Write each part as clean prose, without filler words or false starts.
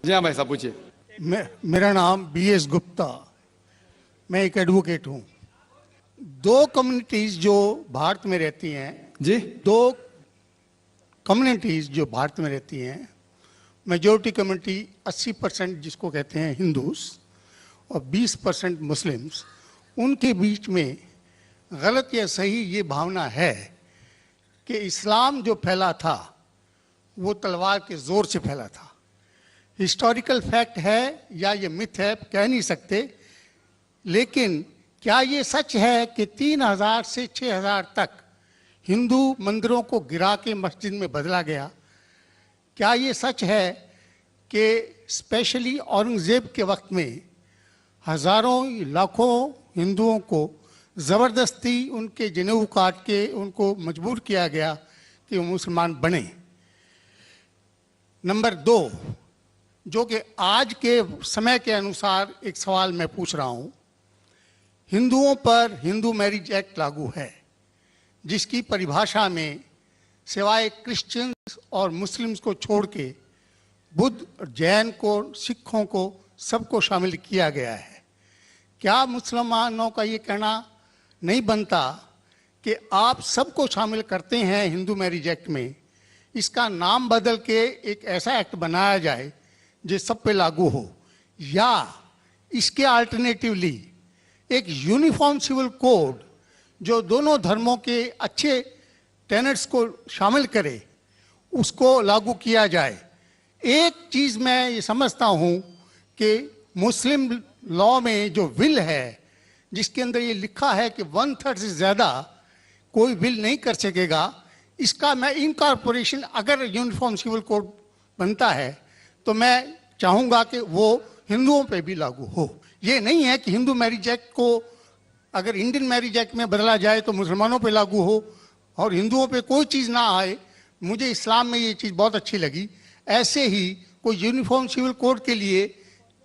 जी हाँ भाई साहब पूछिए। मेरा नाम BS गुप्ता, मैं एक एडवोकेट हूँ। दो कम्युनिटीज जो भारत में रहती हैं, जी मेजोरिटी कम्युनिटी 80% जिसको कहते हैं हिंदूस और 20% मुस्लिम्स, उनके बीच में गलत या सही ये भावना है कि इस्लाम जो फैला था वो तलवार के जोर से फैला था। हिस्टोरिकल फैक्ट है या ये मिथ है कह नहीं सकते, लेकिन क्या ये सच है कि 3000 से 6000 तक हिंदू मंदिरों को गिरा के मस्जिद में बदला गया? क्या ये सच है कि स्पेशली औरंगजेब के वक्त में हजारों लाखों हिंदुओं को ज़बरदस्ती उनके जनेऊ काट के उनको मजबूर किया गया कि वो मुसलमान बने? नंबर 2, जो कि आज के समय के अनुसार एक सवाल मैं पूछ रहा हूँ, हिंदुओं पर हिंदू मैरिज एक्ट लागू है, जिसकी परिभाषा में सिवाय क्रिश्चियंस और मुस्लिम्स को छोड़ के बुद्ध और जैन को, सिखों को, सबको शामिल किया गया है। क्या मुसलमानों का ये कहना नहीं बनता कि आप सबको शामिल करते हैं हिंदू मैरिज एक्ट में, इसका नाम बदल के एक ऐसा एक्ट बनाया जाए जो सब पे लागू हो, या इसके अल्टरनेटिवली एक यूनिफॉर्म सिविल कोड जो दोनों धर्मों के अच्छे टेनेट्स को शामिल करे, उसको लागू किया जाए? एक चीज़ मैं ये समझता हूँ कि मुस्लिम लॉ में जो विल है, जिसके अंदर ये लिखा है कि 1/3 से ज़्यादा कोई विल नहीं कर सकेगा, इसका मैं इनकॉर्पोरेशन अगर यूनिफॉर्म सिविल कोड बनता है तो मैं चाहूँगा कि वो हिंदुओं पे भी लागू हो। ये नहीं है कि हिंदू मैरिज एक्ट को अगर इंडियन मैरिज एक्ट में बदला जाए तो मुसलमानों पे लागू हो और हिंदुओं पे कोई चीज़ ना आए। मुझे इस्लाम में ये चीज़ बहुत अच्छी लगी। ऐसे ही कोई यूनिफॉर्म सिविल कोड के लिए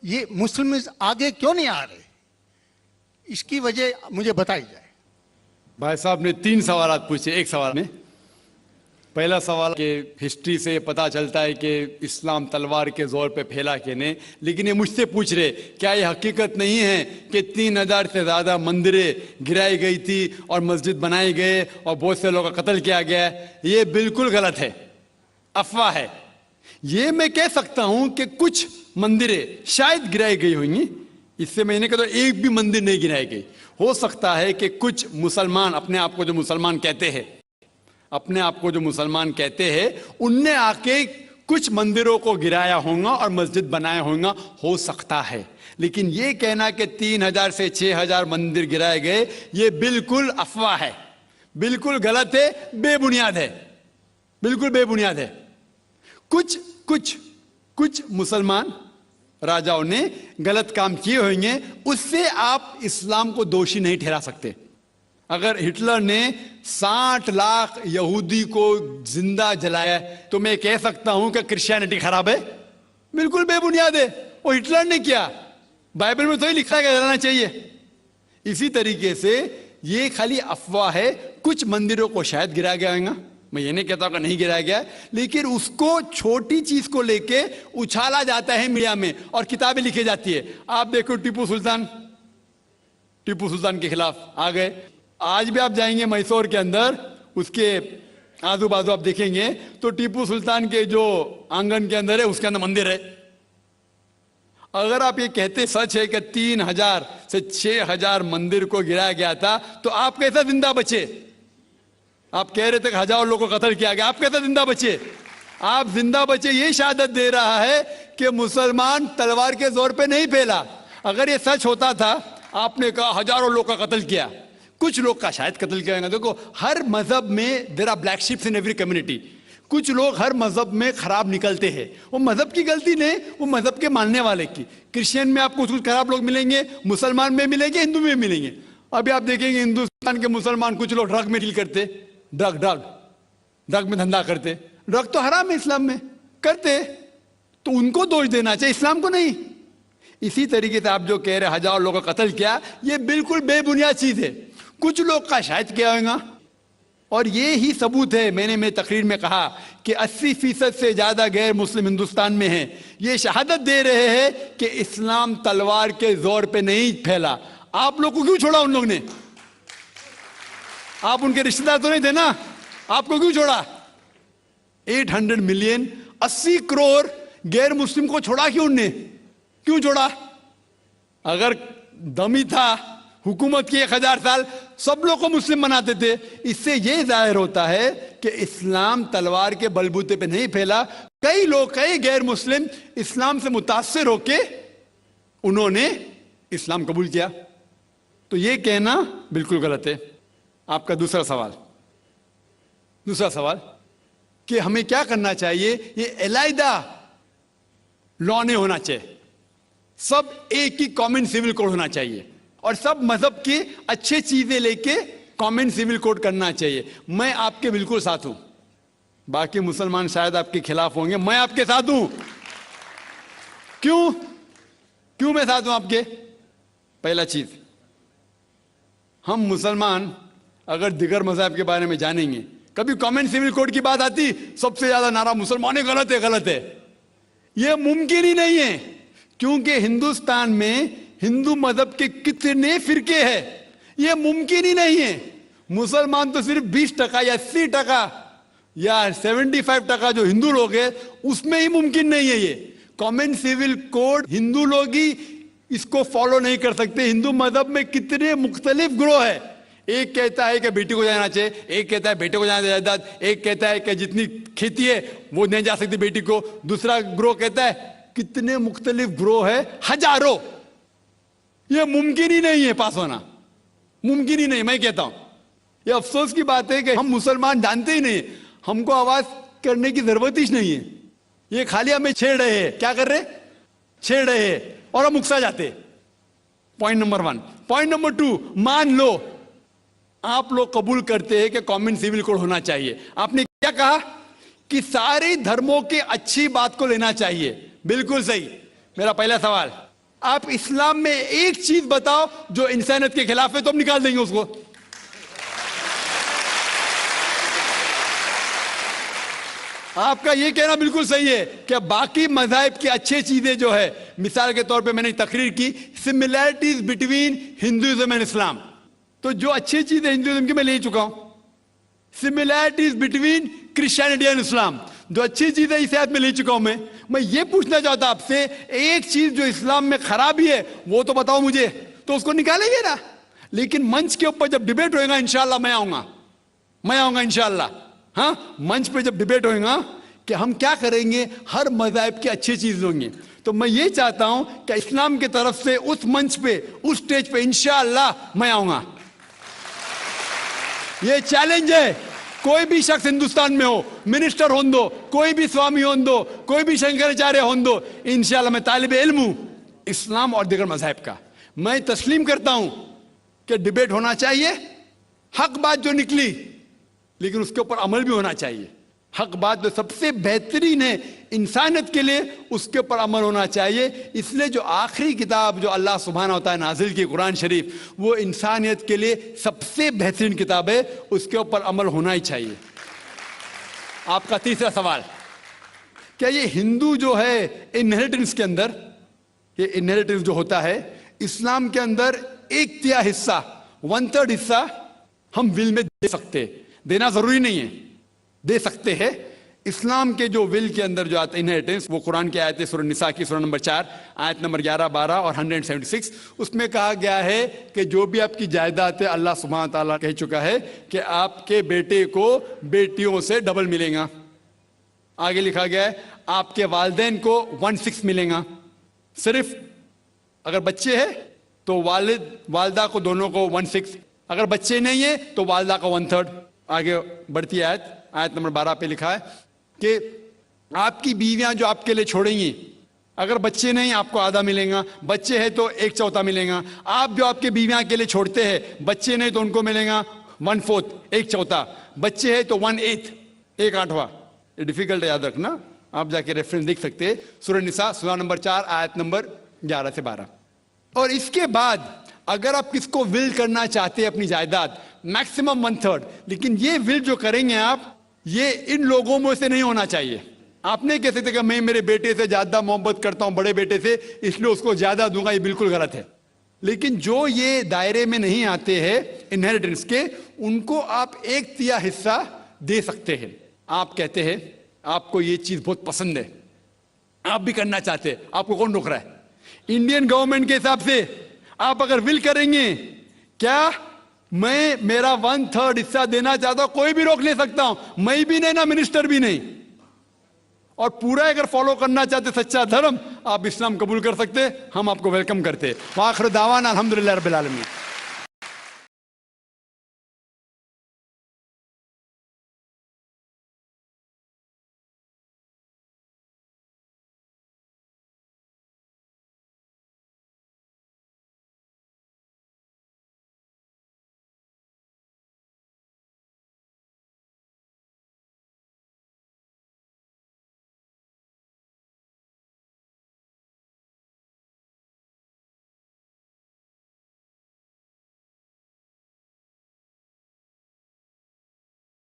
ये मुस्लिम आगे क्यों नहीं आ रहे, इसकी वजह मुझे बताई जाए। भाई साहब ने 3 सवाल पूछे एक सवाल में। पहला सवाल कि हिस्ट्री से पता चलता है कि इस्लाम तलवार के जोर पे फैला कि नहीं, लेकिन ये मुझसे पूछ रहे क्या ये हकीकत नहीं है कि 3000 से ज़्यादा मंदिरें गिराई गई थी और मस्जिद बनाए गए और बहुत से लोगों का कत्ल किया गया? ये बिल्कुल गलत है, अफवाह है। ये मैं कह सकता हूँ कि कुछ मंदिरें शायद गिराई गई होंगी, इससे मैंने कहा तो एक भी मंदिर नहीं गिराई गई। हो सकता है कि कुछ मुसलमान अपने आप को जो मुसलमान कहते हैं उनने आके कुछ मंदिरों को गिराया होगा और मस्जिद बनाया होगा, हो सकता है। लेकिन ये कहना कि 3000 से 6000 मंदिर गिराए गए, ये बिल्कुल अफवाह है, बिल्कुल गलत है, बेबुनियाद है, बिल्कुल बेबुनियाद है। कुछ मुसलमान राजाओं ने गलत काम किए होंगे, उससे आप इस्लाम को दोषी नहीं ठहरा सकते। अगर हिटलर ने 60 लाख यहूदी को जिंदा जलाया तो मैं कह सकता हूं कि क्रिश्चियनिटी खराब है? बिल्कुल बेबुनियाद है, वो हिटलर ने किया, बाइबल में तो ही लिखा है कि जलाना चाहिए। इसी तरीके से ये खाली अफवाह है। कुछ मंदिरों को शायद गिराया गया होगा, मैं ये नहीं कहता कि नहीं गिराया गया, लेकिन उसको छोटी चीज को लेके उछाला जाता है मीडिया में और किताबें लिखी जाती है। आप देखो टीपू सुल्तान के खिलाफ आ गए। आज भी आप जाएंगे मैसूर के अंदर, उसके आजू बाजू आप देखेंगे तो टीपू सुल्तान के जो आंगन के अंदर है उसके अंदर मंदिर है। अगर आप ये कहते सच है कि 3000 से 6000 मंदिर को गिराया गया था तो आप कैसा जिंदा बचे? आप कह रहे थे कि हजारों लोगों को कत्ल किया गया, आप कैसे जिंदा बचे? आप जिंदा बचे ये शहादत दे रहा है कि मुसलमान तलवार के जोर पे नहीं फैला। अगर ये सच होता था, आपने कहा हजारों लोग का कत्ल किया, कुछ लोग का शायद कत्ल किया गया। देखो हर मजहब में there are black sheeps in every community. कुछ लोग हर मजहब में खराब निकलते हैं, वो मजहब की गलती नहीं, वो मजहब के मानने वाले की। क्रिश्चियन में आपको कुछ खराब लोग मिलेंगे, मुसलमान में मिलेंगे, हिंदू में मिलेंगे। अभी आप देखेंगे हिंदुस्तान के मुसलमान कुछ लोग ड्रग में डील करते, ड्रग में धंधा करते। ड्रग तो हराम है इस्लाम में, करते तो उनको दोष देना चाहिए, इस्लाम को नहीं। इसी तरीके से आप जो कह रहे हजारों लोगों का कत्ल किया, ये बिल्कुल बेबुनियाद चीज है। कुछ लोग का शायद किया होगा, اور یہ ہی ثبوت ہے. میں نے تقریر میں کہا کہ 80% سے زیادہ غیر مسلم ہندوستان میں ہیں. یہ شہادت دے رہے ہیں کہ اسلام تلوار کے زور پہ نہیں پھیلا. آپ لوگ کو کیوں چھوڑا ان لوگ نے؟ آپ ان کے رشتہ دار تو نہیں تھے نا؟ آپ کو کیوں چھوڑا؟ 800 ملین 80 کروڑ غیر مسلم کو چھوڑا کیوں انہوں نے؟ کیوں چھوڑا؟ اگر دمی تھا حکومت کی 1000 سال سب لوگ کو مسلم بناتے تھے. اس سے یہ ظاہر ہوتا ہے کہ اسلام تلوار کے بلبوتے پہ نہیں پھیلا. کئی لوگ کئی غیر مسلم اسلام سے متاثر ہو کے انہوں نے اسلام قبول کیا. تو یہ کہنا بالکل غلط ہے. آپ کا دوسرا سوال کہ ہمیں کیا کرنا چاہیے؟ یہ علیحدہ لا نہیں ہونا چاہیے. سب ایک ہی کامن سول کوڈ ہونا چاہیے اور سب مذہب کی اچھے چیزیں لے کے کامن سول کوڈ کرنا چاہیے. میں آپ کے بالکل ساتھ ہوں. باقی مسلمان شاید آپ کے خلاف ہوں گے، میں آپ کے ساتھ ہوں. کیوں میں ساتھ ہوں آپ کے؟ پہلا چیز، ہم مسلمان اگر دیگر مذہب کے بارے میں جانیں گے، کبھی کامن سول کوڈ کی بات آتی سب سے زیادہ نعرہ مسلمان غلط ہے. یہ ممکن ہی نہیں ہے، کیونکہ ہندوستان میں ہندو مذہب کے کتنے فرقے ہیں. یہ ممکن ہی نہیں ہے. مسلمان تو صرف 20% یا 80% یا 75% جو ہندو لوگ ہیں اس میں ہی ممکن نہیں ہے. یہ کامن سول کوڈ ہندو لوگ ہی اس کو فالو نہیں کر سکتے. ہندو مذہب میں کتنے مختلف گروہ ہیں. ایک کہتا ہے کہ بیٹی کو جانا چاہیے، ایک کہتا ہے بیٹے کو جانا جائیداد، ایک کہتا ہے کہ جتنی کھیتی ہے وہ نہیں جا سکتی بیٹی کو، دوسرا گروہ کہتا ہے. کتنے مختلف گروہ ہیں، ہزاروں. یہ ممکن ہی نہیں ہے پاس ہونا، ممکن ہی نہیں. میں کہتا ہوں یہ افسوس کی بات ہے کہ ہم مسلمان جانتے ہی نہیں. ہم کو آواز کرنے کی ضرورت ہی نہیں ہے. یہ خالی ہمیں چھیڑ رہے ہیں. کیا کر رہے؟ چھیڑ رہے ہیں اور ہم اکسا جاتے. Point number 1. پوائنٹ نمبر 2، مان لو آپ لوگ قبول کرتے ہیں کہ کامن سول کوڈ ہونا چاہیے. آپ نے کیا کہا کہ سارے دھرموں کے اچھی بات کو لینا چاہیے. بالکل صحیح. میرا پہلا سوال، آپ اسلام میں ایک چیز بتاؤ جو انسانیت کے خلاف ہے تو ہم نکال دیں گے اس کو. آپ کا یہ کہنا بالکل صحیح ہے کہ باقی مذاہب کی اچھی چیزیں جو ہے، مثال کے طور پہ میں نے تقریر کی سملیرٹیز بٹوین ہندوازم اینڈ اسلام، تو جو اچھی چیزیں ہندوازم کی میں لے چکا ہوں. سملیرٹیز بٹوین کرسچینٹی اینڈ اسلام، جو اچھی چیزیں اس آیت میں لے چکا ہوں. میں یہ پوچھنا چاہتا آپ سے، ایک چیز جو اسلام میں خرابی ہے وہ تو بتاؤ مجھے، تو اس کو نکالیں گے نا. لیکن منچ کے اوپر جب ڈیبیٹ ہوئے گا انشاءاللہ میں آؤں گا انشاءاللہ. ہاں، منچ پہ جب ڈیبیٹ ہوئے گا کہ ہم کیا کریں گے، ہر مذہب کی اچھی چیز ہوں گے. تو میں یہ چاہتا ہوں کہ اسلام کی طرف سے اس منچ پہ، اس سٹیج پہ انشاءاللہ میں آؤں گا. یہ چیلنج ہے. کوئی بھی شخص ہندوستان میں ہو، منسٹر ہون دو، کوئی بھی سوامی ہون دو، کوئی بھی شنکراچاریہ ہون دو، انشاءاللہ میں طالب علم ہوں اسلام اور دیگر مذاہب کا. میں تسلیم کرتا ہوں کہ ڈیبیٹ ہونا چاہیے، حق بات جو نکلی، لیکن اس کے اوپر عمل بھی ہونا چاہیے. حق بات جو سب سے بہترین ہے انسانیت کے لیے، اس کے اوپر عمل ہونا چاہیے. اس لیے جو آخری کتاب جو اللہ سبحانہ و تعالیٰ نازل کی، قرآن شریف، وہ انسانیت کے لیے سب سے بہترین کتاب ہے. اس کے اوپر عمل ہونا ہی چاہیے. آپ کا تیسرا سوال، کیا یہ ہندو جو ہے انہیریٹنس کے اندر، یہ انہیریٹنس جو ہوتا ہے اسلام کے اندر 1/3 حصہ، 1/3 حصہ ہم ول میں دے سکتے. دینا ضروری نہیں ہے، دے سکتے ہیں. اسلام کے جو ول کے اندر جو آتا ہے انہیریٹنس، وہ قرآن کی آیت ہے سورہ نساء کی سورہ نمبر 4 آیت نمبر 11، 12 اور 176. اس میں کہا گیا ہے کہ جو بھی آپ کی جائیداد ہے، اللہ سبحانہ تعالیٰ کہہ چکا ہے کہ آپ کے بیٹے کو بیٹیوں سے ڈبل ملے گا. آگے لکھا گیا ہے آپ کے والدین کو 1/6 ملے گا. صرف اگر بچے ہیں تو والد والدہ کو دونوں کو 1/6، اگر بچے نہیں ہیں تو والدہ کا 1/3. آگے بڑھتی آیت نمبر 12 پہ لکھا ہے کہ آپ کی بیویاں جو آپ کے لیے چھوڑیں گی، اگر بچے نہیں آپ کو آدھا ملے گا، بچے ہیں تو 1/4 ملے گا. آپ جو آپ کے بیویاں کے لیے چھوڑتے ہیں، بچے نہیں تو ان کو ملے گا 1/4، 1/4. بچے ہیں تو 1/8، 1/8. یہ ڈیفیکلٹ ہے یاد رکھنا، آپ جا کے ریفرنس دیکھ سکتے ہیں سورہ نساء سورہ نمبر 4 آیت نمبر 11 سے 12. اور اس کے بعد اگر آپ کس کو ول کرنا چاہتے ہیں اپنی جائیداد، मैक्सिमम 1/3, लेकिन ये विल जो करेंगे आप, ये इन लोगों में से नहीं होना चाहिए। आप नहीं कह सकते कि मैं मेरे बेटे से ज्यादा मोहब्बत करता हूं, बड़े बेटे से, इसलिए उसको ज्यादा दूंगा, ये बिल्कुल गलत है। लेकिन जो ये दायरे में नहीं आते हैं इनहेरिटेंस के, उनको आप 1/3 हिस्सा दे सकते हैं। आप कहते हैं आपको ये चीज बहुत पसंद है, आप भी करना चाहते हैं, आपको कौन रोक रहा है? इंडियन गवर्नमेंट के हिसाब से आप अगर विल करेंगे, क्या मैं मेरा 1/3 हिस्सा देना चाहता हूं, कोई भी रोक नहीं सकता हूं, मैं भी नहीं ना मिनिस्टर भी नहीं। और पूरा अगर फॉलो करना चाहते सच्चा धर्म, आप इस्लाम कबूल कर सकते, हम आपको वेलकम करते। वाखिर दावाना अल्हम्दुलिल्लाह रब्बिल आलमीन।